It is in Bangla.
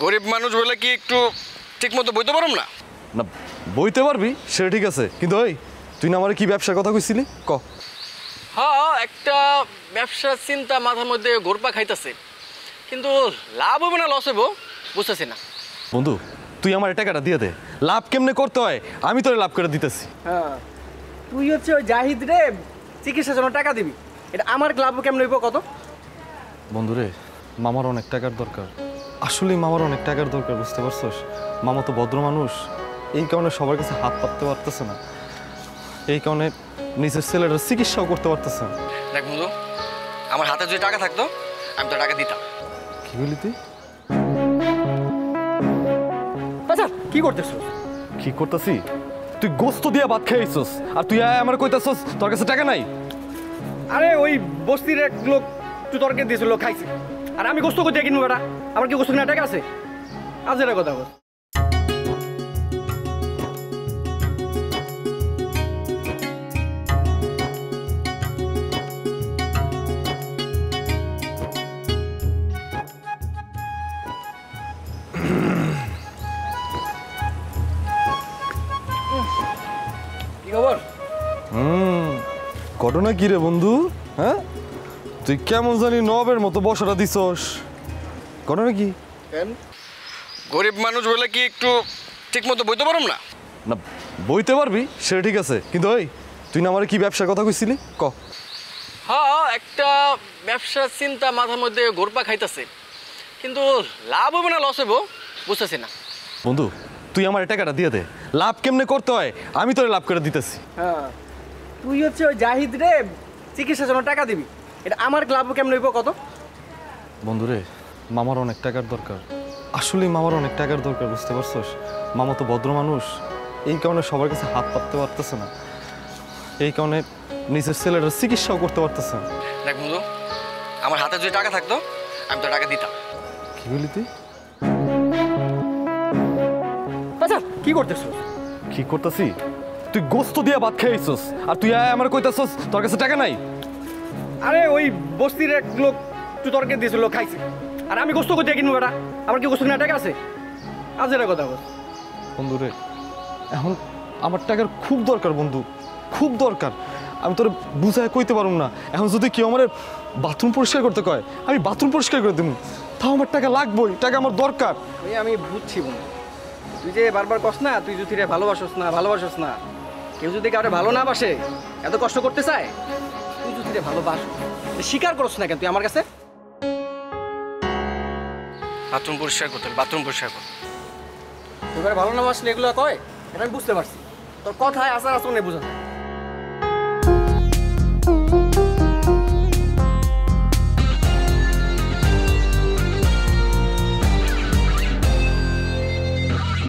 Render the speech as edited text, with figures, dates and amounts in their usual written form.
গরিব মানুষ বলে কি একটু ঠিক মতো বইতে পারম না? না বইতে পারবি সেটা ঠিক আছে, কিন্তু ওই তুই না আমার কি ব্যবসার কথা কইছিলি ক। হ্যাঁ, একটা ব্যবসার চিন্তা মাথার মধ্যে ঘুরপা খাইতেছে, কিন্তু লাভ হবে না লস হইব বুঝতেছি না। বন্ধু তুই আমার টাকাটা দিয়ে দে, লাভ কেমনে করতে হয় আমি তোরে লাভ করে দিতেছি। হ্যাঁ, তুই হচ্ছে ওই জাহিদ রে চিকিৎসার জন্য টাকা দিবি, এটা আমার লাভ কেমন হইব কত? বন্ধু রে, মামার অনেক টাকার দরকার, আসলেই মামার অনেক টাকার দরকার, বুঝতে পারছস? মামা তো ভদ্র মানুষ, এই কারণে সবার কাছে হাত পাততে পারতেছে না, এই কারণে নিজের ছেলেটার চিকিৎসাও করতে পারতেছে না। দেখ বন্ধু, আমার হাতে যদি টাকা থাকতো আমি তো টাকা দিতাম। কি বলি তুই? আচ্ছা কি করতেছিস? কি করতেছি? তুই গোস্ত দিয়ে ভাত খাইছস আর তুই আমার কইতাছস তোর কাছে টাকা নাই? আরে ওই বস্তির এক লোক তুই তরকে দিয়েছিল, খাইছে, আর আমি গোস্ত করতে কিনবো বেটা? আমার কি গোস্ত কিনা টাকা আছে? আজ এটা কথা বল। কি খবর? ঘটনা কি রে বন্ধু? হ্যাঁ, তুই কেমন জানি নবের মতো বসাটা দিছস, ঘটনা কি? গরিব মানুষ বলে কি একটু ঠিক মতো বইতে পারম না? না বইতে পারবি সেটা ঠিক আছে, কিন্তু ওই তুই না আমার কি ব্যবসার কথা কইছিলি ক। হ্যাঁ, একটা ব্যবসার চিন্তা মাথার মধ্যে ঘুরপা খাইতেছে, কিন্তু লাভ হবে না লস হইব বুঝতেছি না। বন্ধু তুই আমার টাকাটা দিয়ে দে, লাভ কেমনে করতে হয় আমি তোরে লাভ করে দিতেছি। হ্যাঁ, তুই হচ্ছে ওই জাহিদ রে চিকিৎসার জন্য টাকা দিবি, এটা আমার লাভ কেমন হইব কত? বন্ধু রে, মামার অনেক টাকার দরকার, আসলেই মামার অনেক টাকার দরকার, বুঝতে পারছস? মামা তো ভদ্র মানুষ, এই কারণে সবার কাছে হাত পাততে পারতেছে না, এই কারণে নিজের ছেলেটার চিকিৎসাও করতে পারতেছে না। দেখ বন্ধু, আমার হাতে যদি টাকা থাকতো আমি তো টাকা দিতাম। কি বলি তুই? আচ্ছা কি করতেছিস? কি করতেছি? তুই গোস্ত দিয়ে ভাত খাইছস আর তুই আমার কইতাছস তোর কাছে টাকা নাই? আরে ওই বস্তির এক লোক তুই তরকে দিয়েছিল, খাইছে, আর আমি গোস্ত করতে কিনবো বেটা? আমার কি গোস্ত কিনা টাকা আছে? আজ এটা কথা বল। বন্ধু রে, এখন আমার টাকার খুব দরকার বন্ধু, খুব দরকার, আমি তোর বুঝায় কইতে পারুম না। এখন যদি কেউ আমার বাথরুম পরিষ্কার করতে কয় আমি বাথরুম পরিষ্কার করে দেবো, তাও আমার টাকা লাগবেই, টাকা আমার দরকার। আমি বুঝছি বন্ধু, তুই যে বারবার কস না তুই যদি ভালোবাসস না ভালোবাসস না, কেউ যদি কাউকে ভালো না বাসে এত কষ্ট করতে চায়, তুই যদি ভালোবাস স্বীকার করস না কেন তুই আমার কাছে? বাথরুম পরিষ্কার করতে হবে, বাথরুম পরিষ্কার কর। তুই ভালো না বাসলে এগুলো কয়, এটা আমি বুঝতে পারছি, তোর কথায় আচার আচরণে বোঝা যায়।